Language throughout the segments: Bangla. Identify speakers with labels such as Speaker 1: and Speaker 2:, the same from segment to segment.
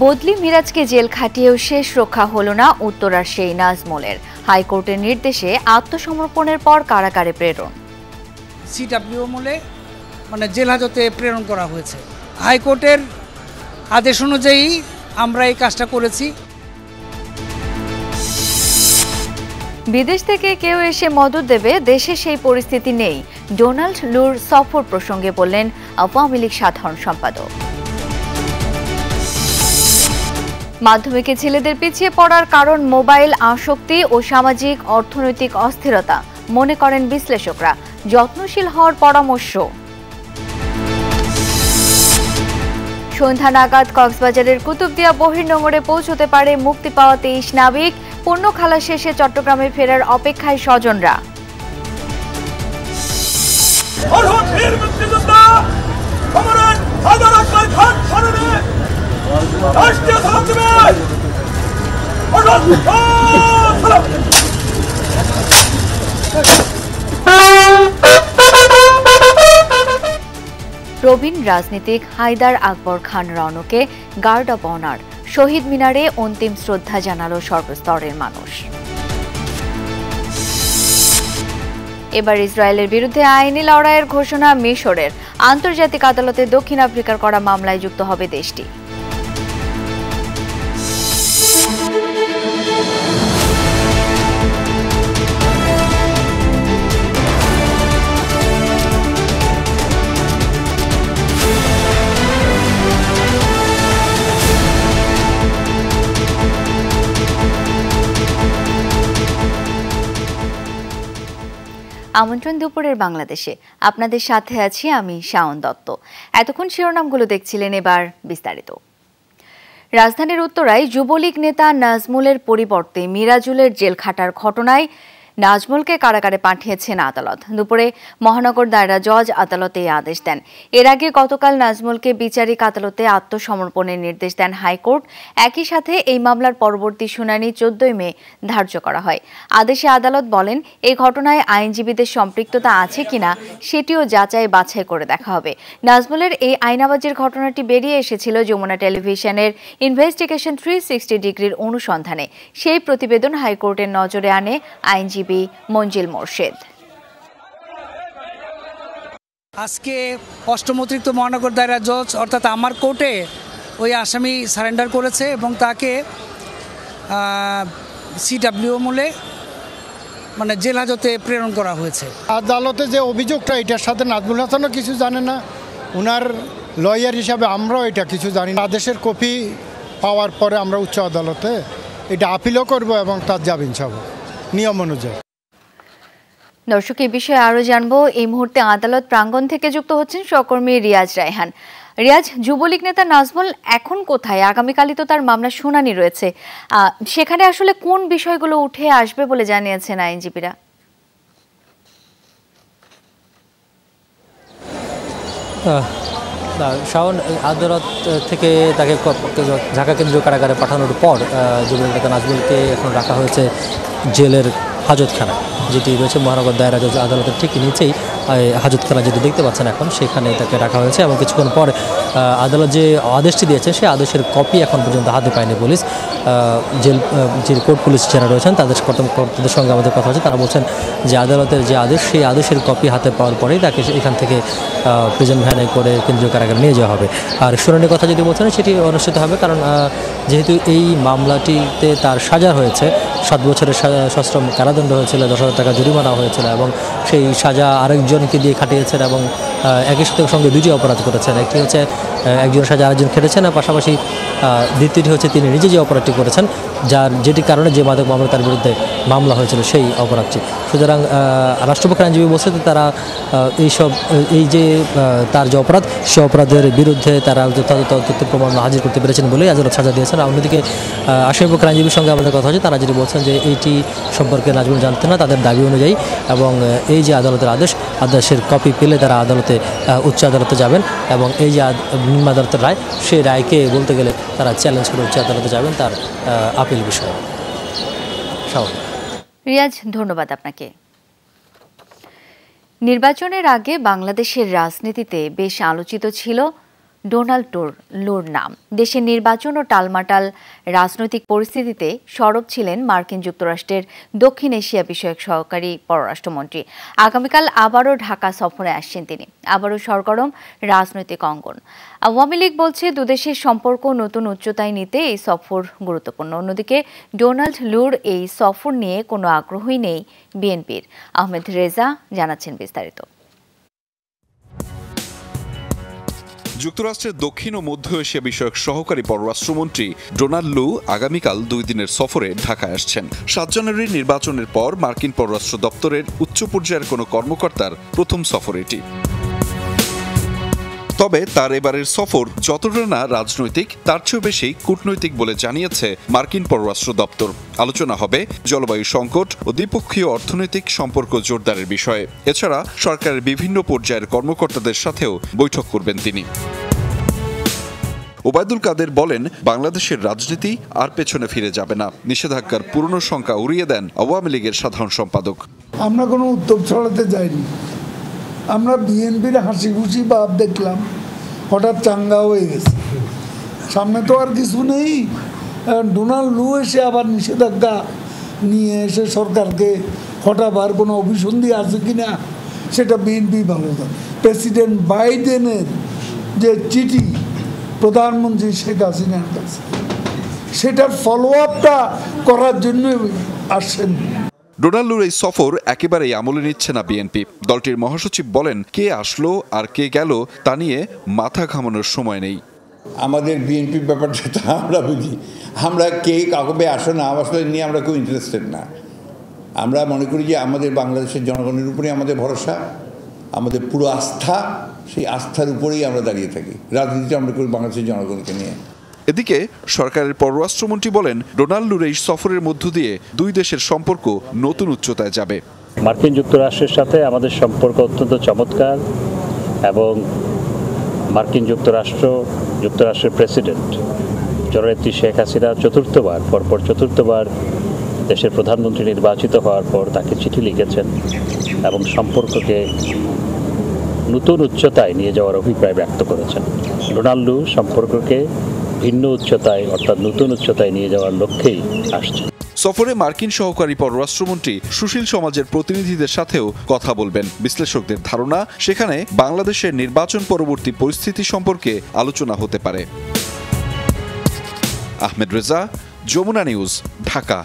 Speaker 1: বদলি মিরাজকে জেল খাটিয়েও শেষ রক্ষা হলো না উত্তরার সেই নাজমুলের। হাইকোর্টের নির্দেশে আত্মসমর্পণের পর কারাগারে প্রেরণ।
Speaker 2: সিডব্লিউ মূলে জেল হাজতে প্রেরণ করা হয়েছে। হাইকোর্টের আদেশ অনুযায়ী আমরা এই কাজটা করেছি।
Speaker 1: বিদেশ থেকে কেউ এসে মদত দেবে, দেশে সেই পরিস্থিতি নেই। ডোনাল্ড লুর সফর প্রসঙ্গে বললেন আওয়ামী লীগ সাধারণ সম্পাদক। মাধ্যমিকে ছেলেদের পিছিয়ে পড়ার কারণ মোবাইল আসক্তি ও সামাজিক অর্থনৈতিক অস্থিরতা মনে করেন বিশ্লেষকরা। যত্নশীল হওয়ার পরামর্শ। সন্ধ্যা নাগাদ কক্সবাজারের কুতুবদিয়া বহির্নোঙরে পৌঁছতে পারে মুক্তি পাওয়া 23 নাবিক। পণ্য খালাস শেষে চট্টগ্রামে ফেরার অপেক্ষায় স্বজনরা। প্রবীণ রাজনীতিক হায়দার আকবর খান রনকে গার্ড অব অনার। শহীদ মিনারে অন্তিম শ্রদ্ধা জানালো সর্বস্তরের মানুষ। এবার ইসরায়েলের বিরুদ্ধে আইনি লড়াইয়ের ঘোষণা মিশরের। আন্তর্জাতিক আদালতে দক্ষিণ আফ্রিকার করা মামলায় যুক্ত হবে দেশটি। আমন্ত্রণ দুপুরের বাংলাদেশে, আপনাদের সাথে আছি আমি শাওন দত্ত। এতক্ষণ শিরোনামগুলো দেখছিলেন, এবার বিস্তারিত। রাজধানীর উত্তরায় যুবলীগ নেতা নাজমুলের পরিবর্তে মিরাজুলের জেল খাটার ঘটনায় নাজমুলকে কারাগারে পাঠিয়েছেন আদালত। দুপুরে মহানগর দায়রা জজ আদালতে এই আদেশ দেন। এর আগে গতকাল নাজমুলকে বিচারিক আদালতে আত্মসমর্পণের নির্দেশ দেন হাইকোর্ট। একই সাথে এই মামলার পরবর্তী শুনানি 14 মে ধার্য করা হয়। আদেশে আদালত বলেন, এই ঘটনায় আইনজীবীদের সম্পৃক্ততা আছে কিনা সেটিও যাচাই বাছাই করে দেখা হবে। নাজমুলের এই আইনাবাজির ঘটনাটি বেরিয়ে এসেছিল যমুনা টেলিভিশনের ইনভেস্টিগেশন 360 ডিগ্রির অনুসন্ধানে। সেই প্রতিবেদন হাইকোর্টের নজরে আনে আইনজীবী মঞ্জিল মোর্শেদ।
Speaker 2: আজকে অষ্টম অতিরিক্ত মহানগর দায়রা জজ অর্থাৎ আমার কোর্টে ওই আসামি সারেন্ডার করেছে এবং তাকে সিডব্লিউ মূলে জেল হাজতে প্রেরণ করা হয়েছে।
Speaker 3: আদালতে যে অভিযোগটা, এটার সাথে নাজমুল হাসানও কিছু জানে না, ওনার লয়ার হিসাবে আমরাও এটা কিছু জানি না। আদেশের কপি পাওয়ার পরে আমরা উচ্চ আদালতে এটা আপিলও করব এবং তার জামিন চাবো নিয়ম অনুযায়ী।
Speaker 1: দর্শক, এই বিষয়ে আরো জানবো। এই মুহূর্তে আদালত প্রাঙ্গণ থেকে যুক্ত হচ্ছেন সহকর্মী রিয়াজ রায়হান। রিয়াজ, যুবলীগ নেতা নাজমুল এখন কোথায়? আগামীকালই তো তার মামলা শুনানি রয়েছে, সেখানে আসলে কোন বিষয়গুলো উঠে আসবে বলে জানিয়েছেন আইনজীবীরা?
Speaker 4: শাওন, আদালত থেকে তাকে ঢাকা কেন্দ্রীয় কারাগারে পাঠানোর পর যুবলীগ নেতা নাজমুলকে এখন রাখা হয়েছে জেলের হাজতখানা, যেটি রয়েছে মহানগর দায়রা জজ আদালতের ঠিক নিচেই হাজতখানা যেটি দেখতে পাচ্ছেন এখন, সেখানে তাকে রাখা হয়েছে। এবং কিছুক্ষণ পর আদালত যে আদেশটি দিয়েছে সেই আদেশের কপি এখন পর্যন্ত হাতে পায়নি পুলিশ। যে কোর্ট পুলিশ যারা রয়েছেন তাদের সঙ্গে আমাদের কথা হচ্ছে, তারা বলছেন যে আদালতের যে আদেশ সেই আদেশের কপি হাতে পাওয়ার পরেই তাকে এখান থেকে প্রিজন ভ্যানে করে কেন্দ্রীয় কারাগারে নিয়ে যাওয়া হবে। আর শুনানির কথা যদি বলছেন সেটি অনুষ্ঠিত হবে, কারণ যেহেতু এই মামলাটিতে তার সাজা হয়েছে, 7 বছরের সশ্রম কারাদণ্ড হয়েছিল, 10,000 টাকা জরিমানা হয়েছিল এবং সেই সাজা আরেকজনকে দিয়ে খাটিয়েছেন এবং একই সঙ্গে দুটি অপরাধ করেছেন। একটি হচ্ছে একজন সাজা আরেকজন খেটেছেন, আর পাশাপাশি দ্বিতীয়টি হচ্ছে তিনি নিজে যে অপরাধটি করেছেন, যেটির কারণে যে মাদক মামলা তার বিরুদ্ধে মামলা হয়েছিল সেই অপরাধটি। সুতরাং রাষ্ট্রপক্ষের আইনজীবী বলছে যে তারা এই যে তার যে অপরাধ, সে অপরাধের বিরুদ্ধে তারা যথাযথ তথ্য প্রমাণ হাজির করতে পেরেছেন বলেই আদালত সাজা দিয়েছেন। অন্যদিকে আসামিপক্ষের আইনজীবীর সঙ্গে আমাদের কথা হচ্ছে, তারা যেটি বলছেন যে এইটি সম্পর্কে নাজমুল জানতেন না তাদের দাবি অনুযায়ী, এবং এই যে আদালতের আদেশের কপি পেলে তারা আদালতে উচ্চ আদালতে যাবেন এবং এই যে নিম্ন আদালতের রায়, সেই রায়কে বলতে গেলে তারা চ্যালেঞ্জ করে উচ্চ আদালতে যাবেন তার আপিল বিষয়ে।
Speaker 1: রিয়াজ, ধন্যবাদ আপনাকে। নির্বাচনের আগে বাংলাদেশের রাজনীতিতে বেশ আলোচিত ছিল ডোনাল্ড লুর নাম। দেশের নির্বাচন ও টালমাটাল রাজনৈতিক পরিস্থিতিতে সরব ছিলেন মার্কিন যুক্তরাষ্ট্রের দক্ষিণ এশিয়া বিষয়ক সহকারী পররাষ্ট্রমন্ত্রী। আগামীকাল আবারও ঢাকা সফরে আসছেন তিনি। আবারও সরগরম রাজনৈতিক অঙ্গন। আওয়ামী লীগ বলছে দুদেশের সম্পর্ক নতুন উচ্চতায় নিতে এই সফর গুরুত্বপূর্ণ। অন্যদিকে ডোনাল্ড লুর এই সফর নিয়ে কোনো আগ্রহই নেই বিএনপির। আহমেদ রেজা জানাচ্ছেন বিস্তারিত।
Speaker 5: যুক্তরাষ্ট্রের দক্ষিণ ও মধ্য এশিয়া বিষয়ক সহকারী পররাষ্ট্রমন্ত্রী ডোনাল্ড লু আগামীকাল 2 দিনের সফরে ঢাকায় আসছেন। 7 জানুয়ারির নির্বাচনের পর মার্কিন পররাষ্ট্র দপ্তরের উচ্চ পর্যায়ের কোনো কর্মকর্তার প্রথম সফর এটি। তবে তার এবারের সফর যতটা না রাজনৈতিক তার চেয়েও বেশি কূটনৈতিক বলে জানিয়েছে মার্কিন পররাষ্ট্র দপ্তর। আলোচনা হবে জলবায়ু সংকট ও দ্বিপক্ষীয় অর্থনৈতিক সম্পর্ক জোরদারের বিষয়ে। এছাড়া সরকারের বিভিন্ন পর্যায়ের কর্মকর্তাদের সাথেও বৈঠক করবেন তিনি। ওবায়দুল কাদের বলেন, বাংলাদেশের রাজনীতি আর পেছনে ফিরে যাবে না। নিষেধাজ্ঞার পুরনো সংখ্যা উড়িয়ে দেন আওয়ামী লীগের সাধারণ সম্পাদক।
Speaker 6: আমরা কোনো উদ্যোগ ছড়াতে যাইনি। আমরা বিএনপির হাসি খুশি ভাব দেখলাম, হঠাৎ চাঙ্গা হয়ে গেছে। সামনে তো আর কিছু নেই। ডোনাল্ড লু এসে আবার নিষেধাজ্ঞা নিয়ে এসে সরকারকে হটাবার কোনো অভিসন্ধি আছে কিনা সেটা বিএনপি ভালো জানে। প্রেসিডেন্ট বাইডেনের যে চিঠি প্রধানমন্ত্রী শেখ হাসিনার কাছে, সেটার ফলো আপটা করার জন্য আসছেন।
Speaker 5: ডোনাল্ড লুর এই সফর একেবারেই আমলে নিচ্ছে না বিএনপি। দলটির মহাসচিব বলেন, কে আসলো আর কে গেল তা নিয়ে মাথা ঘামানোর সময় নেই।
Speaker 7: আমাদের বিএনপির ব্যাপারটা আমরা বুঝি, আমরা কে কাউকে আসে না আসলে নিয়ে আমরা কেউ ইন্টারেস্টেড না। আমরা মনে করি যে আমাদের বাংলাদেশের জনগণের উপরেই আমাদের ভরসা, আমাদের পুরো আস্থা, সেই আস্থার উপরেই আমরা দাঁড়িয়ে থাকি। রাজনীতিটা আমরা করি বাংলাদেশের জনগণকে নিয়ে।
Speaker 5: এদিকে সরকারের পররাষ্ট্রমন্ত্রী বলেন, ডোনাল্ড লুর এই সফরের মধ্য দিয়ে দুই দেশের সম্পর্ক নতুন উচ্চতায় যাবে।
Speaker 8: মার্কিন যুক্তরাষ্ট্রের সাথে আমাদের সম্পর্ক অত্যন্ত চমৎকার এবং মার্কিন যুক্তরাষ্ট্রের প্রেসিডেন্ট জননেত্রী শেখ হাসিনা পরপর চতুর্থবার দেশের প্রধানমন্ত্রী নির্বাচিত হওয়ার পর তাকে চিঠি লিখেছেন এবং সম্পর্ককে নতুন উচ্চতায় নিয়ে যাওয়ার অভিপ্রায় ব্যক্ত করেছেন। ডোনাল্ড লু সম্পর্ককে ভিন্ন উচ্চতায় অর্থাৎ নতুন উচ্চতায় নিয়ে যাওয়ার লক্ষ্যেই আসছে।
Speaker 5: সফরে মার্কিন সহকারী পররাষ্ট্রমন্ত্রী সুশীল সমাজের প্রতিনিধিদের সাথেও কথা বলবেন। বিশ্লেষকদের ধারণা, সেখানে বাংলাদেশের নির্বাচন পরবর্তী পরিস্থিতি সম্পর্কে আলোচনা হতে পারে। আহমেদ রেজা, যমুনা নিউজ, ঢাকা।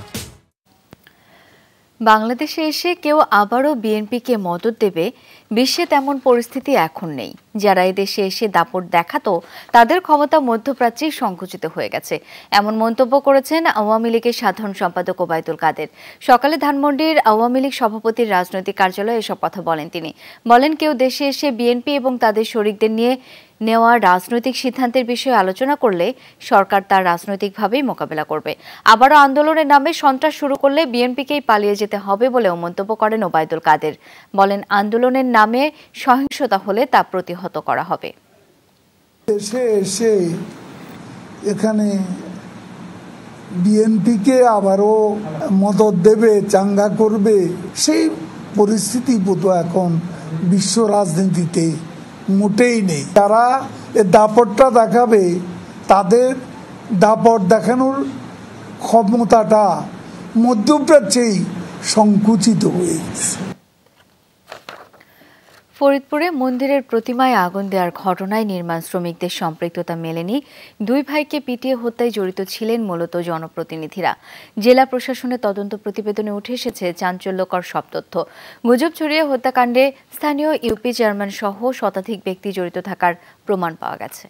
Speaker 1: বাংলাদেশে এসে কেউ আবারও বিএনপিকে মদদ দেবে, বিশ্বে তেমন পরিস্থিতি এখন নেই। যারা এদেশে এসে দাপট দেখাতো তাদের ক্ষমতা মধ্যপ্রাচ্যেই সংকুচিত হয়ে গেছে, এমন মন্তব্য করেছেন আওয়ামী লীগের সাধারণ সম্পাদক ওবায়দুল কাদের। সকালে ধানমন্ডির আওয়ামী লীগ সভাপতির রাজনৈতিক কার্যালয়ে এসব কথা বলেন তিনি। বলেন, কেউ দেশে এসে বিএনপি এবং তাদের শরিকদের নিয়ে নেওয়া রাজনৈতিক সিদ্ধান্তের বিষয়ে আলোচনা করলে সরকার তার রাজনৈতিকভাবেই মোকাবেলা করবে। আবারও আন্দোলনের নামে সন্ত্রাস শুরু করলে বিএনপিকেই পালিয়ে যেতে হবে বলেও মন্তব্য করেন ওবায়দুল কাদের। বলেন, আন্দোলনের নামে সহিংসতা হলে তা প্রতিহত করা হবে।
Speaker 6: দেশে এসে এখানে বিএনপিকে আবারও মদদ দেবে, চাঙ্গা করবে, সেই পরিস্থিতি বোধহয় এখন বিশ্ব রাজনীতিতে মোটেই নেই। তারা দাপটটা দেখাবে, তাদের দাপট দেখানোর ক্ষমতাটা মধ্যপ্রাচ্যেই সংকুচিত হয়ে গেছে।
Speaker 1: ফরিদপুরে মন্দিরের প্রতিমায় আগুন দেওয়ার ঘটনায় নির্মাণ শ্রমিকদের সম্পৃক্ততা মেলেনি। দুই ভাইকে পিটিয়ে হত্যায় জড়িত ছিলেন মূলত জনপ্রতিনিধিরা। জেলা প্রশাসনের তদন্ত প্রতিবেদনে উঠে এসেছে চাঞ্চল্যকর সব তথ্য। গুজব ছড়িয়ে হত্যাকাণ্ডে স্থানীয় ইউপি চেয়ারম্যান সহ শতাধিক ব্যক্তি জড়িত থাকার প্রমাণ পাওয়া গেছে।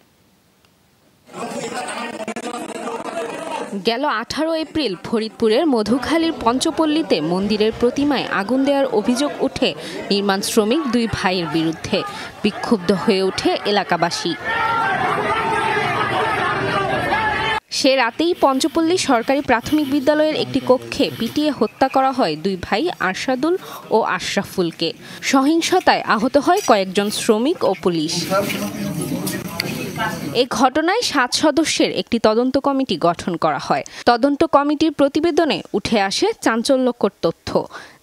Speaker 9: গেল 18 এপ্রিল ফরিদপুরের মধুখালীর পঞ্চপল্লীতে মন্দিরের প্রতিমায় আগুন দেওয়ার অভিযোগ উঠে নির্মাণ শ্রমিক দুই ভাইয়ের বিরুদ্ধে। বিক্ষুব্ধ হয়ে ওঠে এলাকাবাসী। সে রাতেই পঞ্চপল্লী সরকারি প্রাথমিক বিদ্যালয়ের একটি কক্ষে পিটিয়ে হত্যা করা হয় দুই ভাই আরশাদুল ও আশরাফুলকে। সহিংসতায় আহত হয় কয়েকজন শ্রমিক ও পুলিশ। এই ঘটনায় 7 সদস্যের একটি তদন্ত কমিটি গঠন করা হয়। তদন্ত কমিটির প্রতিবেদনে উঠে আসে চাঞ্চল্যকর তথ্য।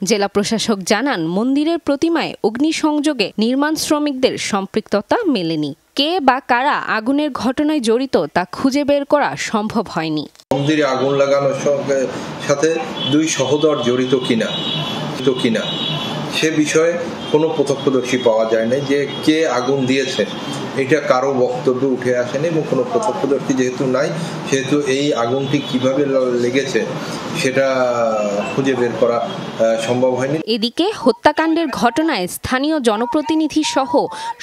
Speaker 9: জেলা প্রশাসক জানান, মন্দিরের প্রতিমায় অগ্নিসংযোগে নির্মাণ শ্রমিকদের সম্পৃক্ততা মেলেনি। কে বা কারা আগুনের ঘটনায় জড়িত তা খুঁজে বের করা সম্ভব হয়নি।
Speaker 10: মন্দিরে আগুন লাগানোর সাথে 2 সহোদর জড়িত কিনা সে বিষয়ে কোনো প্রত্যক্ষদর্শী পাওয়া যায় না। যে কে আগুন দিয়েছে এটা কারো বক্তব্য উঠে আসেনি এবং কোনো প্রত্যক্ষদর্শী যেহেতু নাই, সেহেতু এই আগুনটি কিভাবে লেগেছে সেটা খুঁজে বের করা সম্ভব হয়নি।
Speaker 9: এদিকে হত্যাকাণ্ডের ঘটনায় স্থানীয় জনপ্রতিনিধি সহ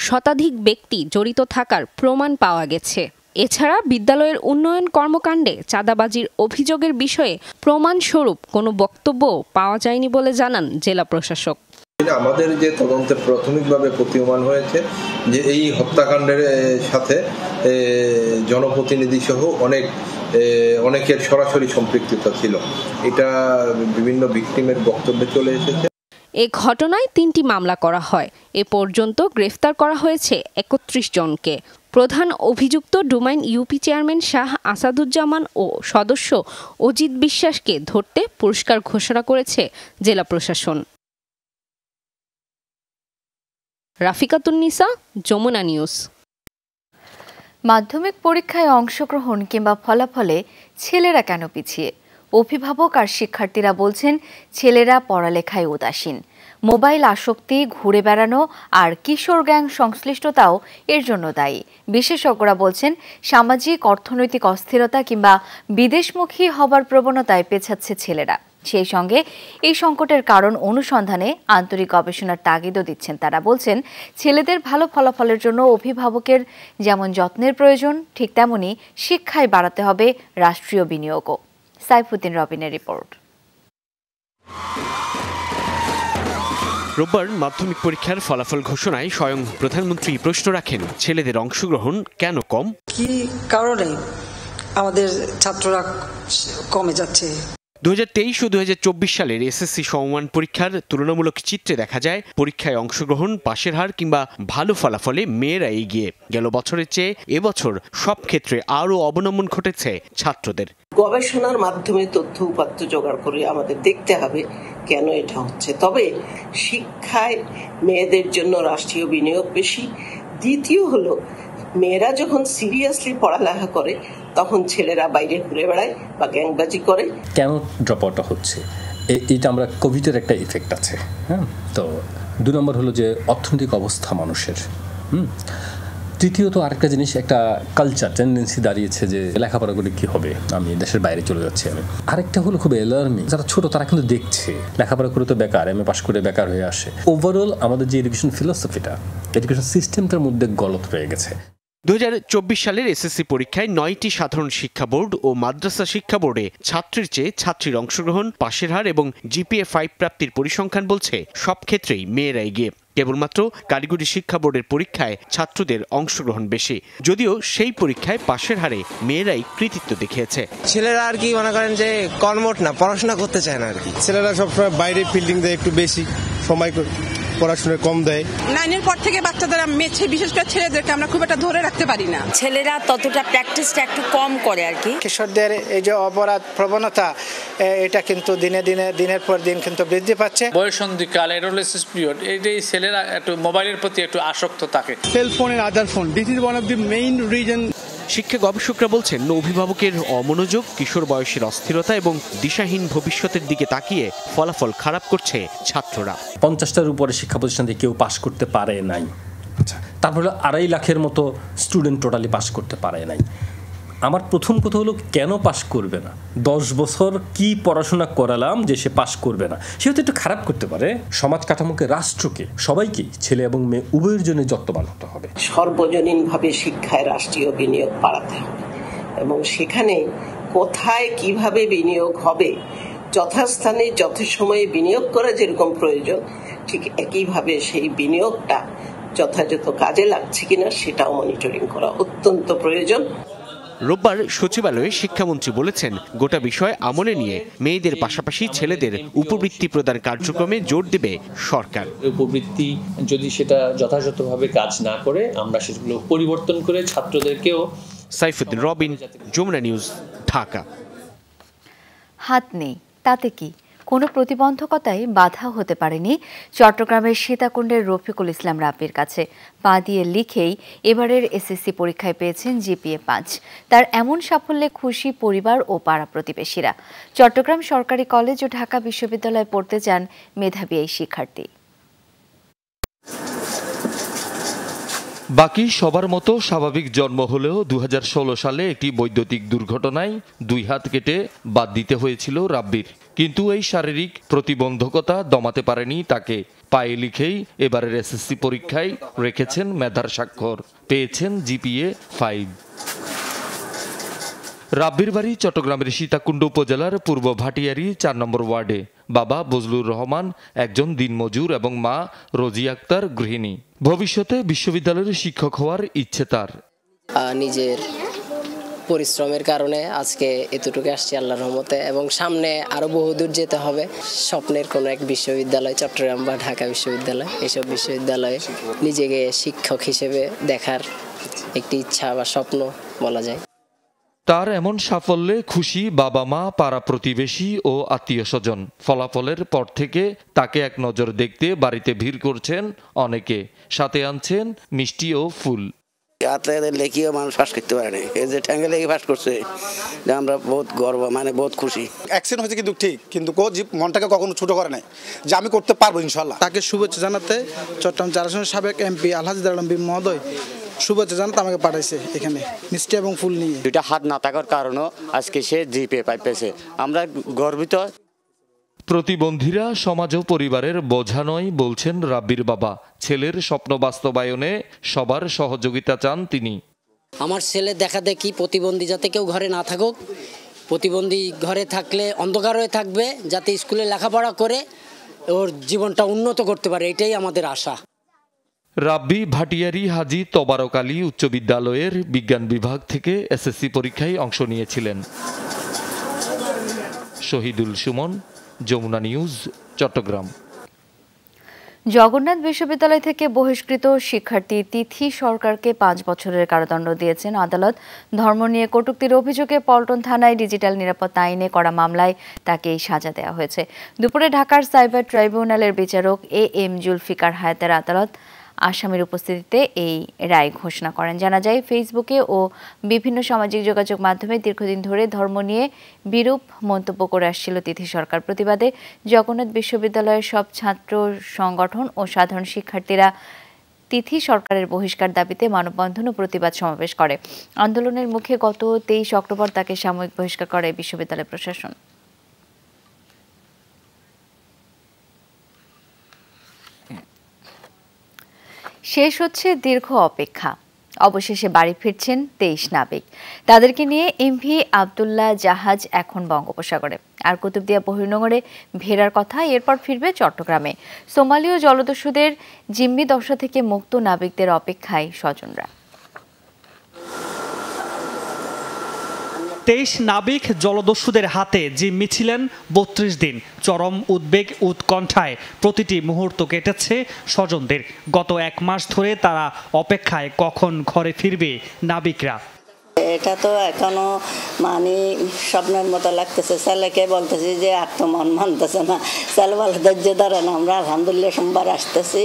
Speaker 9: শতাধিক ব্যক্তি জড়িত থাকার প্রমাণ পাওয়া গেছে। এছাড়া বিদ্যালয়ের উন্নয়ন কর্মকাণ্ডে চাঁদাবাজির অভিযোগের বিষয়ে প্রমাণস্বরূপ কোনো বক্তব্য পাওয়া যায়নি বলে জানান জেলা প্রশাসক।
Speaker 10: আমাদের যে তদন্তে প্রাথমিকভাবে প্রতীয়মান হয়েছে যে এই হত্যাকাণ্ডের সাথে জনপ্রতিনিধি সহ অনেকের সরাসরি সম্পৃক্ততা ছিল। এটা বিভিন্ন ভিকটিমের বক্তব্যে চলে এসেছে।
Speaker 9: এ ঘটনায় 3টি মামলা করা হয়। এ পর্যন্ত গ্রেফতার করা হয়েছে 31 জনকে। প্রধান অভিযুক্ত ডুমাইন ইউপি চেয়ারম্যান শাহ আসাদুজ্জামান ও সদস্য অজিত বিশ্বাসকে ধরতে পুরস্কার ঘোষণা করেছে জেলা প্রশাসন। রাফিকাতুন্নিসা, যমুনা নিউজ।
Speaker 1: মাধ্যমিক পরীক্ষায় অংশগ্রহণ কিংবা ফলাফলে ছেলেরা কেন পিছিয়ে? অভিভাবক আর শিক্ষার্থীরা বলছেন ছেলেরা পড়ালেখায় উদাসীন। মোবাইল আসক্তি, ঘুরে বেড়ানো আর কিশোর গ্যাং সংশ্লিষ্টতাও এর জন্য দায়ী। বিশেষজ্ঞরা বলছেন সামাজিক অর্থনৈতিক অস্থিরতা কিংবা বিদেশমুখী হবার প্রবণতায় পেছাচ্ছে ছেলেরা। সেই সঙ্গে এই সংকটের কারণ অনুসন্ধানে আন্তরিক গবেষণার তাগিদও দিচ্ছেন তারা। বলছেন ছেলেদের ভালো ফলাফলের জন্য অভিভাবকের যেমন যত্নের প্রয়োজন, ঠিক তেমনি শিক্ষায় বাড়াতে হবে রাষ্ট্রীয় বিনিয়োগও। সাইফুদ্দিন রবিনের রিপোর্ট।
Speaker 11: রোববার মাধ্যমিক পরীক্ষার ফলাফল ঘোষণায় স্বয়ং প্রধানমন্ত্রী প্রশ্ন রাখেন, ছেলেদের অংশগ্রহণ কেন কম?
Speaker 12: কি কারণে আমাদের ছাত্ররা কমে যাচ্ছে?
Speaker 11: 2023 ও 2024 সালের এসএসসি সমমান পরীক্ষার তুলনামূলক চিত্রে দেখা যায় পরীক্ষায় অংশগ্রহণ, পাশের হার কিংবা ভালো ফলাফলে মেয়েরা এগিয়ে। গেল বছরের চেয়ে এবছর সব ক্ষেত্রে আরও অবনমন ঘটেছে ছাত্রদের।
Speaker 13: গবেষণার মাধ্যমে তথ্য উপাত্ত জোগাড় করে আমাদের দেখতে হবে কেন এটা হচ্ছে। তবে শিক্ষায় মেয়েদের জন্য রাষ্ট্রীয় বিনিয়োগ বেশি। দ্বিতীয় হলো, মেয়েরা যখন সিরিয়াসলি পড়ালেখা করে তখন ছেলেরা বাইরে ঘুরে বেড়ায় বা গ্যাংবাজি করে।
Speaker 14: কেন ড্রপ আউটটা হচ্ছে, এটা আমরা কোভিডের একটা ইফেক্ট আছে। হ্যাঁ, তো 2 নম্বর হলো যে অর্থনৈতিক অবস্থা মানুষের। তৃতীয়ত আরেকটা জিনিস, একটা কালচার টেন্ডেন্সি দাঁড়িয়েছে যে লেখাপড়া করে কি হবে, আমি দেশের বাইরে চলে যাচ্ছি। আরেকটা হলো খুব অ্যালার্মিং, যারা ছোট তারা কিন্তু দেখছে লেখাপড়া করে তো বেকার, এমএ পাস করে বেকার হয়ে আসে। ওভারঅল আমাদের যে এডুকেশন ফিলসফিটা, এডুকেশন সিস্টেমটার মধ্যে গলত রয়ে গেছে।
Speaker 11: 2024 সালের এসএসসি পরীক্ষায় 9টি সাধারণ শিক্ষা বোর্ড ও মাদ্রাসা শিক্ষা বোর্ডে ছাত্রের চেয়ে ছাত্রীর অংশগ্রহণ, পাশের হার এবং জিপিএ 5 প্রাপ্তির পরিসংখ্যান বলছে সব ক্ষেত্রেই মেয়েরা এগিয়ে। কেবলমাত্র কারিগরি শিক্ষা বোর্ডের পরীক্ষায় ছাত্রদের অংশগ্রহণ বেশি, যদিও সেই পরীক্ষায় পাশের হারে মেয়েরাই কৃতিত্ব দেখিয়েছে।
Speaker 15: ছেলেরা আর কি মনে করেন যে কর্মঠ না, পড়াশোনা করতে চায় না আর কি। ছেলেরা সবসময় বাইরে ফিল্ডিং দেয়, একটু বেশি সময় পড়াশোনা কম দেয়।
Speaker 16: 9 এর পর থেকে বাচ্চাদের বিশেষ করে ছেলেদেরকে আমরা খুব একটা ধরে রাখতে পারি না।
Speaker 17: ছেলেরা ততটা প্র্যাকটিসটা একটু কম করে আর কি।
Speaker 18: কিশোরদের এই যে অপরাধ প্রবণতা, এটা কিন্তু দিনের পর দিন কিন্তু বৃদ্ধি পাচ্ছে।
Speaker 19: বয়ঃসন্ধিকাল, অ্যাডোলেসেন্স পিরিয়ড, এই ছেলেরা একটু মোবাইলের প্রতি একটু আসক্ত থাকে।
Speaker 20: Cellphone and other phone, this is one of the main reason.
Speaker 11: শিক্ষা গবেষকরা বলছেন অভিভাবকের অমনোযোগ, কিশোর বয়সের অস্থিরতা এবং দিশাহীন ভবিষ্যতের দিকে তাকিয়ে ফলাফল খারাপ করছে ছাত্ররা।
Speaker 14: 50টার উপরে শিক্ষা প্রতিষ্ঠান থেকে কেউ পাশ করতে পারে নাই। তারপরে 2.5 লাখের মতো স্টুডেন্ট টোটালি পাশ করতে পারে নাই। আমার প্রথম কথা হলো, কেন পাশ করবে না? 10 বছর কি পড়াশোনা করালাম যে সে পাশ করবে না? সে হয়তো একটু খারাপ করতে পারে। সমাজ কাঠামোকে, রাষ্ট্রকে, সবাইকে, ছেলে এবং মেয়ে উভয়ের জন্য যত্নবান হতে হবে।
Speaker 13: সর্বজনীনভাবে শিক্ষায় রাষ্ট্রীয় বিনিয়োগ বাড়াতে হবে এবং সেখানে কোথায় কিভাবে বিনিয়োগ হবে, যথাস্থানে যথাসময়ে বিনিয়োগ করা যেরকম প্রয়োজন, ঠিক একইভাবে সেই বিনিয়োগটা যথাযথ কাজে লাগছে কিনা সেটাও মনিটরিং করা অত্যন্ত প্রয়োজন।
Speaker 11: রোববার সচিবালয়ে শিক্ষামন্ত্রী বলেছেন, গোটা বিষয় আমলে নিয়ে মেয়েদের পাশাপাশি ছেলেদের উপবৃত্তি প্রদান কার্যক্রমে জোর দেবে সরকার।
Speaker 21: উপবৃত্তি যদি সেটা যথাযথভাবে কাজ না করে আমরা সেগুলো পরিবর্তন করে ছাত্রদেরকেও।
Speaker 11: সাইফুদ্দিন রবিন, যমুনা নিউজ, ঢাকা।
Speaker 1: হাত নেই তাতে কি, কোনো প্রতিবন্ধকতায় বাধা হতে পারেনি চট্টগ্রামের সীতাকুণ্ডের রফিকুল ইসলাম রাব্বির কাছে। পা দিয়ে লিখেই এবারের এসএসসি পরীক্ষায় পেয়েছেন জিপিএ 5। তার এমন সাফল্যে খুশি পরিবার ও পাড়া প্রতিবেশীরা। চট্টগ্রাম সরকারি কলেজ ও ঢাকা বিশ্ববিদ্যালয়ে পড়তে চান মেধাবী এই শিক্ষার্থী।
Speaker 22: বাকি সবার মতো স্বাভাবিক জন্ম হলেও 2016 সালে একটি বৈদ্যুতিক দুর্ঘটনায় 2 হাত কেটে বাদ দিতে হয়েছিল রাব্বির। কিন্তু এই শারীরিক প্রতিবন্ধকতা দমাতে পারেনি তাকে। পায়ে লিখেই এবারের এসএসসি পরীক্ষায় রেখেছেন মেধার স্বাক্ষর, পেয়েছেন জিপিএ 5। রাব্বির বাড়ি চট্টগ্রামের সীতাকুণ্ড উপজেলার পূর্ব ভাটিয়ারি 4 নম্বর ওয়ার্ডে। বাবা বজলুর রহমান একজন দিনমজুর এবং মা রোজি আক্তার গৃহিণী। ভবিষ্যতে বিশ্ববিদ্যালয়ের শিক্ষক হওয়ার ইচ্ছে তার।
Speaker 23: নিজের পরিশ্রমের কারণে আজকে এতটুকু আসছি আল্লাহর রহমতে, এবং সামনে আরো বহুদূর যেতে হবে। স্বপ্নের কোনো এক বিশ্ববিদ্যালয়, চট্টগ্রাম বা ঢাকা বিশ্ববিদ্যালয়, এইসব বিশ্ববিদ্যালয়ে নিজেকে শিক্ষক হিসেবে দেখার একটি ইচ্ছা বা স্বপ্ন বলা যায়।
Speaker 22: তার এমন সাফল্যে খুশি বাবা মা, পাড়া প্রতিবেশী ও আত্মীয় স্বজন। ফলাফলের পর থেকে তাকে এক নজর দেখতে বাড়িতে ভিড় করছেন অনেকে, সাথে আনছেন মিষ্টি ও ফুল।
Speaker 24: লেখিও মানুষ পাস করতে পারে না, এই যে ঠ্যাঙ্গে লেগে পাস করছে, আমরা বহুত গর্ব, মানে বহুত খুশি।
Speaker 25: অ্যাক্সিডেন্ট হয়েছে কিন্তু ঠিক, কিন্তু মনটাকে কখনো ছোট করে নাই যে আমি করতে পারবো ইনশাল্লাহ। তাকে শুভেচ্ছা জানাতে চট্টগ্রাম জেলার সাবেক এমপি আলহাজ দারুল আলম মহোদয় শুভেচ্ছা জানাতে আমাকে পাঠাইছে এখানে মিষ্টি এবং ফুল নিয়ে।
Speaker 26: 2টা হাত না থাকার কারণে আজকে সে জিপিএ 5 পেয়েছে, আমরা গর্বিত।
Speaker 22: প্রতিবন্ধীরা সমাজ ও পরিবারের বোঝা নয় বলছেন রাব্বির বাবা। ছেলের স্বপ্ন বাস্তবায়নে সবার সহযোগিতা চান তিনি।
Speaker 23: আমার ছেলে দেখা দেখি প্রতিবন্ধী যাতে কেউ ঘরে না থাকুক, প্রতিবন্ধী ঘরে থাকলে অন্ধকার হয়ে থাকবে, যাতে স্কুলে লেখাপড়া করে ওর জীবনটা উন্নত করতে পারে, এটাই আমাদের আশা।
Speaker 22: রাব্বি ভাটিয়ারি হাজী তবারক আলী উচ্চ বিদ্যালয়ের বিজ্ঞান বিভাগ থেকে এসএসসি পরীক্ষায় অংশ নিয়েছিলেন। শহীদুল সুমন, যমুনা নিউজ, চট্টগ্রাম।
Speaker 1: জগন্নাথ বিশ্ববিদ্যালয় থেকে বহিষ্কৃত শিক্ষার্থী তিথি সরকারকে 5 বছরের কারাদণ্ড দিয়েছেন আদালত। ধর্ম নিয়ে কটূক্তির অভিযোগে পল্টন থানায় ডিজিটাল নিরাপত্তা আইনে করা মামলায় তাকে এই সাজা দেওয়া হয়েছে। দুপুরে ঢাকার সাইবার ট্রাইব্যুনালের বিচারক AM জুলফিকার হায়াতের আদালত আসামির উপস্থিতিতে এই রায় ঘোষণা করেন। জানা যায়, ফেসবুকে ও বিভিন্ন সামাজিক যোগাযোগ মাধ্যমে দীর্ঘদিন ধরে ধর্ম নিয়ে বিরূপ মন্তব্য করে আসছিল তিথি সরকার। প্রতিবাদে জগন্নাথ বিশ্ববিদ্যালয়ের সব ছাত্র সংগঠন ও সাধারণ শিক্ষার্থীরা তিথি সরকারের বহিষ্কার দাবিতে মানববন্ধন ও প্রতিবাদ সমাবেশ করে। আন্দোলনের মুখে গত 23 অক্টোবর তাকে সাময়িক বহিষ্কার করে বিশ্ববিদ্যালয় প্রশাসন। শেষ হচ্ছে দীর্ঘ অপেক্ষা, অবশেষে বাড়ি ফিরছেন 23 নাবিক। তাদেরকে নিয়ে MV আবদুল্লাহ জাহাজ এখন বঙ্গোপসাগরে, আর কুতুবদিয়া বহির্নোঙরে ফেরার কথা। এরপর ফিরবে চট্টগ্রামে। সোমালীয় জলদস্যুদের জিম্মি দশা থেকে মুক্ত নাবিকদের অপেক্ষায় স্বজনরা।
Speaker 27: 23 নাবিক জলদস্যুদের হাতে জিম্মি ছিলেন 32 দিন। চরম উদ্বেগ উৎকণ্ঠায় প্রতিটি মুহূর্ত কেটেছে স্বজনদের। গত 1 মাস ধরে তারা অপেক্ষায় কখন ঘরে ফিরবে নাবিকরা।
Speaker 24: এটা তো এখনো মানে স্বপ্নের মতো লাগতেছে। ছেলেকে বলতেছি যে আর তো মন মানতেছে না, ছেলে বলে ধৈর্য ধরেন, আমরা আলহামদুলিল্লাহ সোমবার আসতেছি।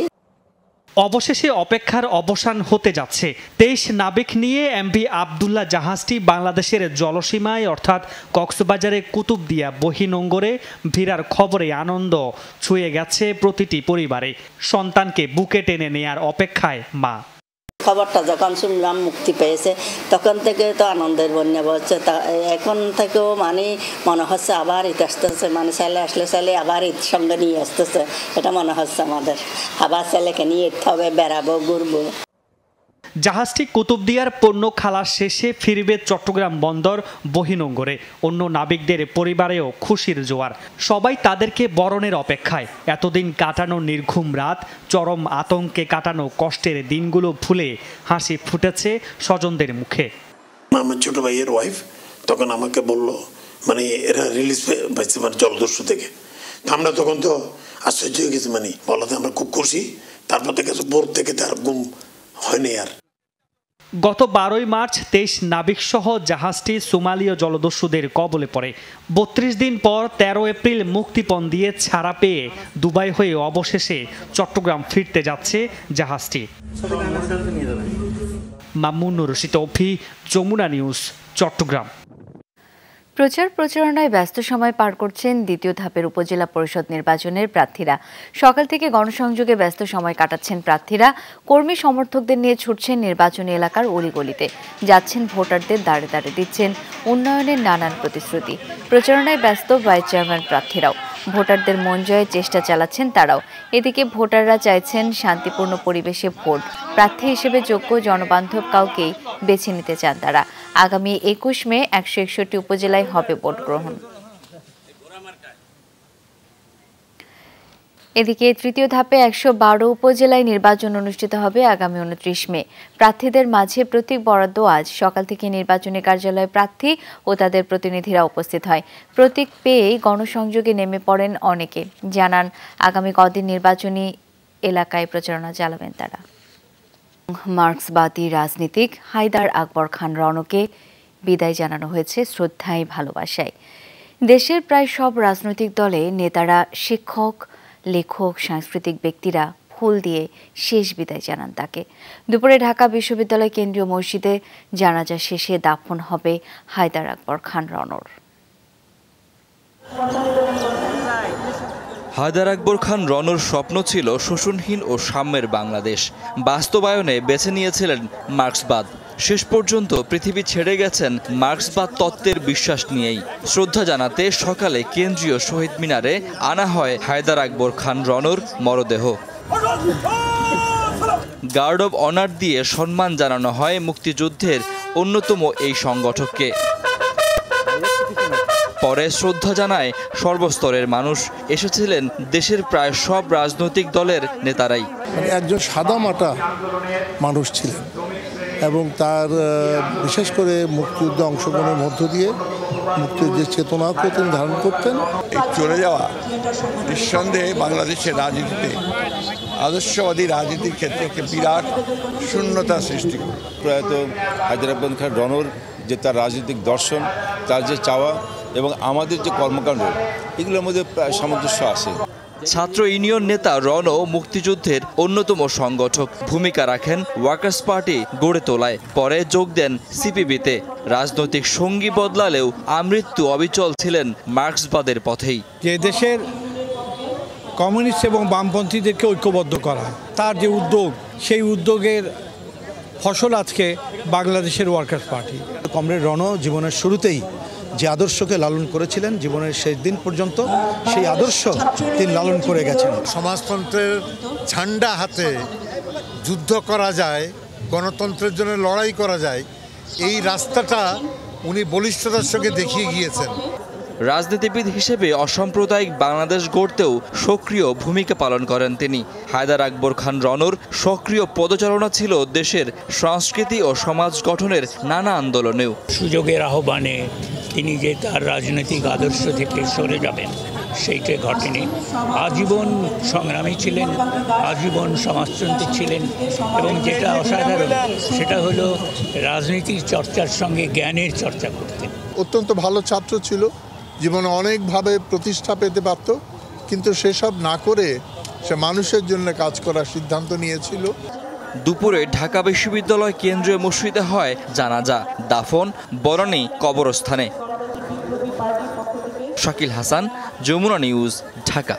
Speaker 27: অবশেষে অপেক্ষার অবসান হতে যাচ্ছে। 23 নাবিক নিয়ে MV আবদুল্লাহ জাহাজটি বাংলাদেশের জলসীমায় অর্থাৎ কক্সবাজারে কুতুবদিয়া বহির্নোঙরে ভিড়ার খবরে আনন্দ ছুঁয়ে গেছে প্রতিটি পরিবারে। সন্তানকে বুকে টেনে নেয়ার অপেক্ষায় মা।
Speaker 24: খবরটা যখন শুনলাম মুক্তি পেয়েছে তখন থেকে তো আনন্দের বন্যা বলছে। এখন থেকেও মানে মনে হচ্ছে আবার ঈদ আসতেছে, মানে ছেলে আসলে ছেলে আবার ঈদ সঙ্গে নিয়ে আসতেছে, এটা মনে হচ্ছে আমাদের। আবার ছেলেকে নিয়ে ঈদ হবে, বেড়াবো, ঘুরবো।
Speaker 27: জাহাজটি কুতুবদিয়ার পণ্য খালাস শেষে ফিরবে চট্টগ্রাম বন্দর বহির্নোঙরে। অন্য নাবিকদের পরিবারেও খুশির জোয়ার। সবাই তাদেরকে বরণের অপেক্ষায়। এতদিন কাটানো নির্ঘুম রাত, চরম আতঙ্কে কাটানো কষ্টের দিনগুলো ভুলে হাসি ফুটেছে স্বজনদের মুখে।
Speaker 2: আমার ছোট ভাইয়ের ওয়াইফ তখন আমাকে বলল মানে এরা রিলিজ পাইছে মানে জলদস্যু থেকে। আমরা তখন তো আশ্চর্য হয়ে গেছি, মানে বলাতে আমরা খুব খুশি। তারপর থেকে ভোর থেকে তার ঘুম হয়নি আর।
Speaker 27: গত 12 মার্চ 23 নাবিক সহ জাহাজটি সোমালীয় জলদস্যুদের কবলে পড়ে। 32 দিন পর 13 এপ্রিল মুক্তিপণ দিয়ে ছাড়া পেয়ে দুবাই হয়ে অবশেষে চট্টগ্রাম ফিরতে যাচ্ছে জাহাজটি। মামুনুর রশিদ অভি, যমুনা নিউজ, চট্টগ্রাম।
Speaker 1: প্রচার প্রচারণায় ব্যস্ত সময় পার করছেন দ্বিতীয় ধাপের উপজেলা পরিষদ নির্বাচনের প্রার্থীরা। সকাল থেকে গণসংযোগে ব্যস্ত সময় কাটাচ্ছেন প্রার্থীরা। কর্মী সমর্থকদের নিয়ে ছুটছেন নির্বাচনী এলাকার অলিগলিতে, যাচ্ছেন ভোটারদের দাঁড়ে দাঁড়ে দিচ্ছেন উন্নয়নের নানান প্রতিশ্রুতি। প্রচারণায় ব্যস্ত ভাইস চেয়ারম্যান প্রার্থীরাও। ভোটারদের মন জয়ের চেষ্টা চালাচ্ছেন তারাও। এদিকে ভোটাররা চাইছেন শান্তিপূর্ণ পরিবেশে ভোট। প্রার্থী হিসেবে যোগ্য জনবান্ধব কাউকেই বেছে নিতে চান তারা। আগামী 21 মে 161 উপজেলায় হবে ভোট গ্রহণ। এদিকে তৃতীয় ধাপে 112 উপজেলায় নির্বাচন অনুষ্ঠিত হবে আগামী 29 মে। প্রার্থীদের মাঝে প্রতীক বরাদ্দ আজ সকাল থেকে নির্বাচনী কার্যালয়ে প্রার্থী ও তাদের প্রতিনিধিরা উপস্থিত হয়। প্রতীক পেয়েই গণসংযোগে নেমে পড়েন অনেকে। জানান আগামী কদিন নির্বাচনী এলাকায় প্রচারণা চালাবেন তারা। মার্ক্সবাদী রাজনীতিক হায়দার আকবর খান রণকে বিদায় জানানো হয়েছে শ্রদ্ধায় ভালোবাসায়। দেশের প্রায় সব রাজনৈতিক দলে নেতারা, শিক্ষক, লেখক, সাংস্কৃতিক ব্যক্তিরা ফুল দিয়ে শেষ বিদায় জানান তাকে। দুপুরে ঢাকা বিশ্ববিদ্যালয় কেন্দ্রীয় মসজিদে জানাজা শেষে দাফন হবে হায়দার আকবর খান রণর।
Speaker 3: হায়দার আকবর খান রণর স্বপ্ন ছিল শোষণহীন ও সাম্যের বাংলাদেশ। বাস্তবায়নে বেছে নিয়েছিলেন মার্ক্সবাদ। শেষ পর্যন্ত পৃথিবী ছেড়ে গেছেন মার্ক্সবাদ তত্ত্বের বিশ্বাস নিয়েই। শ্রদ্ধা জানাতে সকালে কেন্দ্রীয় শহীদ মিনারে আনা হয় হায়দার আকবর খান রণর মরদেহ। গার্ড অব অনার দিয়ে সম্মান জানানো হয় মুক্তিযুদ্ধের অন্যতম এই সংগঠককে। পরে শ্রদ্ধা জানায় সর্বস্তরের মানুষ। এসেছিলেন দেশের প্রায় সব রাজনৈতিক দলের নেতারাই।
Speaker 4: একজন সাদামাটা মানুষ ছিলেন এবং তার বিশেষ করে মুক্তিযুদ্ধে অংশগ্রহণের মধ্য দিয়ে মুক্তিযুদ্ধের চেতনাকে তিনি ধারণ করতেন।
Speaker 5: চলে যাওয়া নিঃসন্দেহে বাংলাদেশের রাজনীতিতে, আদর্শবাদী রাজনীতির ক্ষেত্রে একটা বিরাট শূন্যতা সৃষ্টি করে।
Speaker 6: প্রয়াত হায়দার আকবর খান রণর যে তার রাজনৈতিক দর্শন, তার যে চাওয়া এবং আমাদের যে কর্মকাণ্ড, এগুলোর মধ্যে সামঞ্জস্য আছে।
Speaker 3: ছাত্র ইউনিয়ন নেতা রণও মুক্তিযুদ্ধের অন্যতম সংগঠক। ভূমিকা রাখেন ওয়ার্কার্স পার্টি গড়ে তোলায়। পরে যোগ দেন সিপিবিতে। রাজনৈতিক সঙ্গী বদলালেও আমৃত্যু অবিচল ছিলেন মার্ক্সবাদের পথেই।
Speaker 20: যে দেশের কমিউনিস্ট এবং বামপন্থীদেরকে ঐক্যবদ্ধ করা, তার যে উদ্যোগ, সেই উদ্যোগের ফসল আজকে বাংলাদেশের ওয়ার্কার্স পার্টি।
Speaker 25: কমরেড রণ জীবনের শুরুতেই যে আদর্শকে লালন করেছিলেন, জীবনের শেষ দিন পর্যন্ত সেই আদর্শ তিনি লালন করে গেছেন।
Speaker 5: সমাজতন্ত্রের ঝান্ডা হাতে যুদ্ধ করা যায়, গণতন্ত্রের জন্য লড়াই করা যায়, এই রাস্তাটা উনি বলিষ্ঠতার সঙ্গে দেখিয়ে গিয়েছেন।
Speaker 3: রাজনীতিবিদ হিসেবে অসাম্প্রদায়িক বাংলাদেশ গড়তেও সক্রিয় ভূমিকা পালন করেন তিনি। হায়দার আকবর খান রণর সক্রিয় পদচারণা ছিল দেশের সংস্কৃতি ও সমাজ গঠনের নানা আন্দোলনেও।
Speaker 7: সুযোগের আহ্বানে তিনি যে তার রাজনৈতিক আদর্শ থেকে সরে যাবেন সেইটা ঘটেনি। আজীবন সংগ্রামী ছিলেন, আজীবন সমাজতন্ত্রী ছিলেন এবং যেটা অসাধারণ সেটা হলো রাজনীতির চর্চার সঙ্গে জ্ঞানের চর্চা করতেন।
Speaker 5: অত্যন্ত ভালো ছাত্র ছিল, জীবনে অনেকভাবে প্রতিষ্ঠা পেতে পারত, কিন্তু সেসব না করে সে মানুষের জন্য কাজ করার সিদ্ধান্ত নিয়েছিল।
Speaker 3: দুপুরে ঢাকা বিশ্ববিদ্যালয় কেন্দ্রীয় মসজিদে হয় জানাজা, দাফন, বরণী কবরস্থানে। শাকিল হাসান, যমুনা নিউজ, ঢাকা।